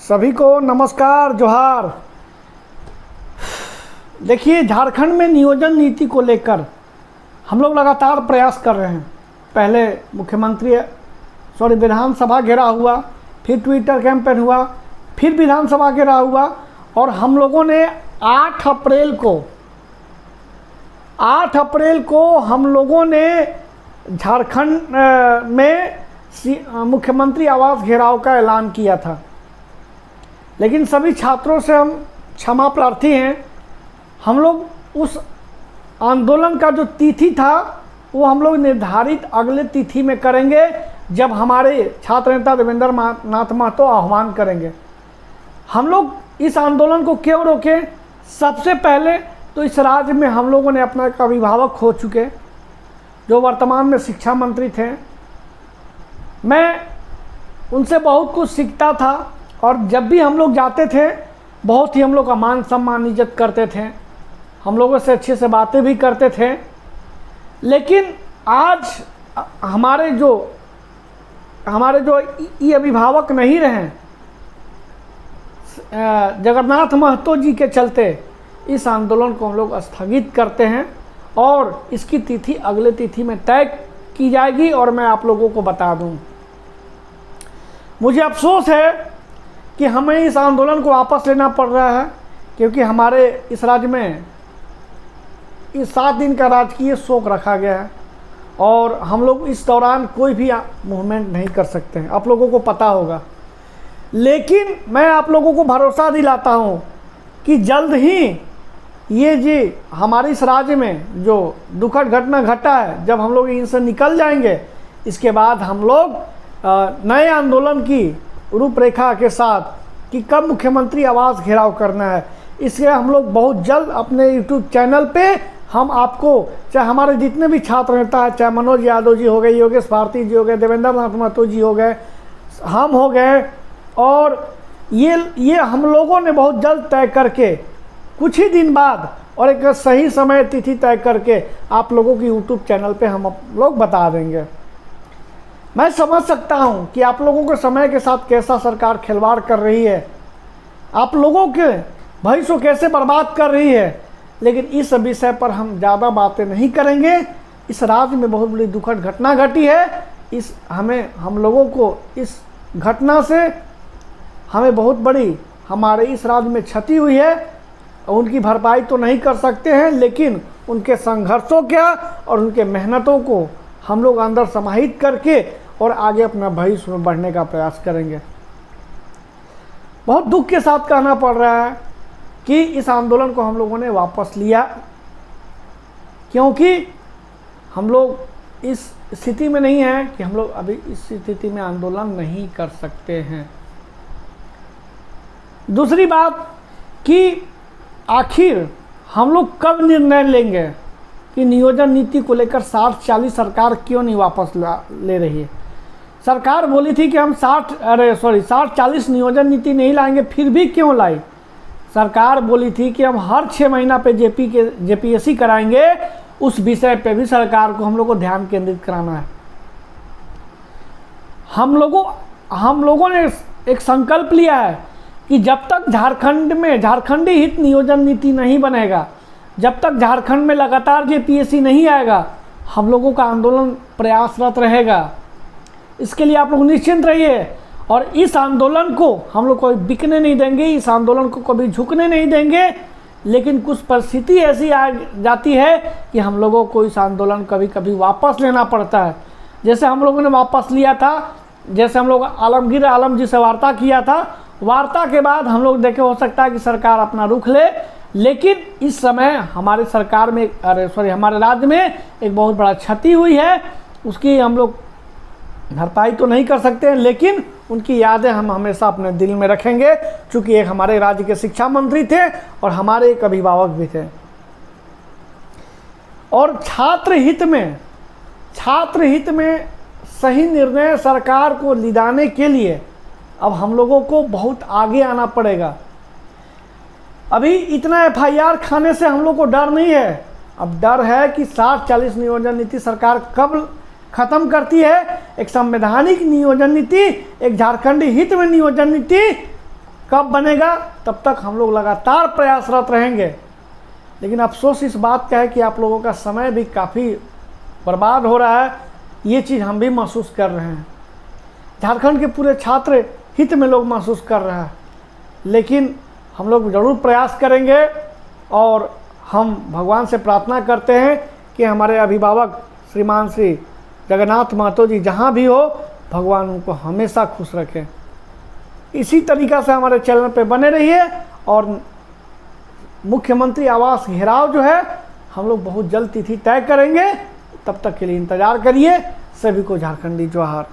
सभी को नमस्कार जोहार। देखिए, झारखंड में नियोजन नीति को लेकर हम लोग लगातार प्रयास कर रहे हैं। पहले विधानसभा घेराव हुआ, फिर ट्विटर कैंपेन हुआ, फिर विधानसभा घेराव हुआ और हम लोगों ने 8 अप्रैल को हम लोगों ने झारखंड में मुख्यमंत्री आवास घेराव का ऐलान किया था। लेकिन सभी छात्रों से हम क्षमा प्रार्थी हैं। हम लोग उस आंदोलन का जो तिथि था वो हम लोग निर्धारित अगले तिथि में करेंगे, जब हमारे छात्र नेता देवेंद्र नाथ महतो आह्वान करेंगे। हम लोग इस आंदोलन को क्यों रोके? सबसे पहले तो इस राज्य में हम लोगों ने अपना एक अभिभावक खो चुके, जो वर्तमान में शिक्षा मंत्री थे। मैं उनसे बहुत कुछ सीखता था और जब भी हम लोग जाते थे बहुत ही हम लोग का मान सम्मान इज्जत करते थे, हम लोगों से अच्छे से बातें भी करते थे। लेकिन आज हमारे जो ये अभिभावक नहीं रहे, जगन्नाथ महतो जी के चलते इस आंदोलन को हम लोग स्थगित करते हैं और इसकी तिथि अगले तिथि में तय की जाएगी और मैं आप लोगों को बता दूं। मुझे अफसोस है कि हमें इस आंदोलन को वापस लेना पड़ रहा है, क्योंकि हमारे इस राज्य में इस 7 दिन का राजकीय शोक रखा गया है और हम लोग इस दौरान कोई भी मूवमेंट नहीं कर सकते हैं, आप लोगों को पता होगा। लेकिन मैं आप लोगों को भरोसा दिलाता हूं कि जल्द ही ये जी हमारे इस राज्य में जो दुखद घटना घटा है, जब हम लोग इनसे निकल जाएंगे, इसके बाद हम लोग नए आंदोलन की रूपरेखा के साथ कि कब मुख्यमंत्री आवास घेराव करना है, इसलिए हम लोग बहुत जल्द अपने YouTube चैनल पे हम आपको, चाहे हमारे जितने भी छात्र नेता है, चाहे मनोज यादव जी हो गए, योगेश भारती जी हो गए, देवेंद्र नाथ महतो जी हो गए, हम हो गए, और ये हम लोगों ने बहुत जल्द तय करके कुछ ही दिन बाद और एक सही समय तिथि तय करके आप लोगों की YouTube चैनल पे हम लोग बता देंगे। मैं समझ सकता हूं कि आप लोगों के समय के साथ कैसा सरकार खिलवाड़ कर रही है, आप लोगों के भविष्य को कैसे बर्बाद कर रही है, लेकिन इस विषय पर हम ज़्यादा बातें नहीं करेंगे। इस राज्य में बहुत बड़ी दुखद घटना घटी है। हम लोगों को इस घटना से हमें बहुत बड़ी हमारे इस राज्य में क्षति हुई है। उनकी भरपाई तो नहीं कर सकते हैं, लेकिन उनके संघर्षों क्या और उनके मेहनतों को हम लोग अंदर समाहित करके और आगे अपना भविष्य में बढ़ने का प्रयास करेंगे। बहुत दुख के साथ कहना पड़ रहा है कि इस आंदोलन को हम लोगों ने वापस लिया, क्योंकि हम लोग इस स्थिति में नहीं हैं कि हम लोग अभी इस स्थिति में आंदोलन नहीं कर सकते हैं। दूसरी बात कि आखिर हम लोग कब निर्णय लेंगे कि नियोजन नीति को लेकर 60-40 सरकार क्यों नहीं वापस ले रही है। सरकार बोली थी कि हम 60-40 नियोजन नीति नहीं लाएंगे, फिर भी क्यों लाई? सरकार बोली थी कि हम हर 6 महीना पे जेपीएससी कराएंगे, उस विषय पे भी सरकार को हम लोग को ध्यान केंद्रित कराना है। हम लोगों ने एक संकल्प लिया है कि जब तक झारखंड में झारखंडी हित नियोजन नीति नहीं बनेगा, जब तक झारखंड में लगातार जेपीएससी नहीं आएगा, हम लोगों का आंदोलन प्रयासरत रहेगा। इसके लिए आप लोग निश्चिंत रहिए और इस आंदोलन को हम लोग कोई बिकने नहीं देंगे, इस आंदोलन को कभी झुकने नहीं देंगे। लेकिन कुछ परिस्थिति ऐसी आ जाती है कि हम लोगों को इस आंदोलन कभी कभी वापस लेना पड़ता है। जैसे हम लोगों ने वापस लिया था, जैसे हम लोग आलमगीर आलम जी से वार्ता किया था, वार्ता के बाद हम लोग देखे हो सकता है कि सरकार अपना रुख ले, लेकिन इस समय हमारे सरकार में हमारे राज्य में एक बहुत बड़ा क्षति हुई है। उसकी हम लोग भरपाई तो नहीं कर सकते हैं, लेकिन उनकी यादें हम हमेशा अपने दिल में रखेंगे, चूँकि एक हमारे राज्य के शिक्षा मंत्री थे और हमारे एक अभिभावक भी थे। और छात्र हित में सही निर्णय सरकार को दिलाने के लिए अब हम लोगों को बहुत आगे आना पड़ेगा। अभी इतना एफआईआर खाने से हम लोग को डर नहीं है, अब डर है कि 60-40 नियोजन नीति सरकार कब खत्म करती है। एक संवैधानिक नियोजन नीति, एक झारखंडी हित में नियोजन नीति कब बनेगा तब तक हम लोग लगातार प्रयासरत रहेंगे। लेकिन अफसोस इस बात का है कि आप लोगों का समय भी काफ़ी बर्बाद हो रहा है, ये चीज़ हम भी महसूस कर रहे हैं। झारखंड के पूरे छात्र हित में लोग महसूस कर रहे हैं, लेकिन हम लोग ज़रूर प्रयास करेंगे और हम भगवान से प्रार्थना करते हैं कि हमारे अभिभावक श्रीमान श्री जगन्नाथ महतो जी जहाँ भी हो, भगवान उनको हमेशा खुश रखें। इसी तरीक़ा से हमारे चैनल पे बने रहिए और मुख्यमंत्री आवास घेराव जो है हम लोग बहुत जल्द तिथि तय करेंगे, तब तक के लिए इंतज़ार करिए। सभी को झारखंडी जोहार।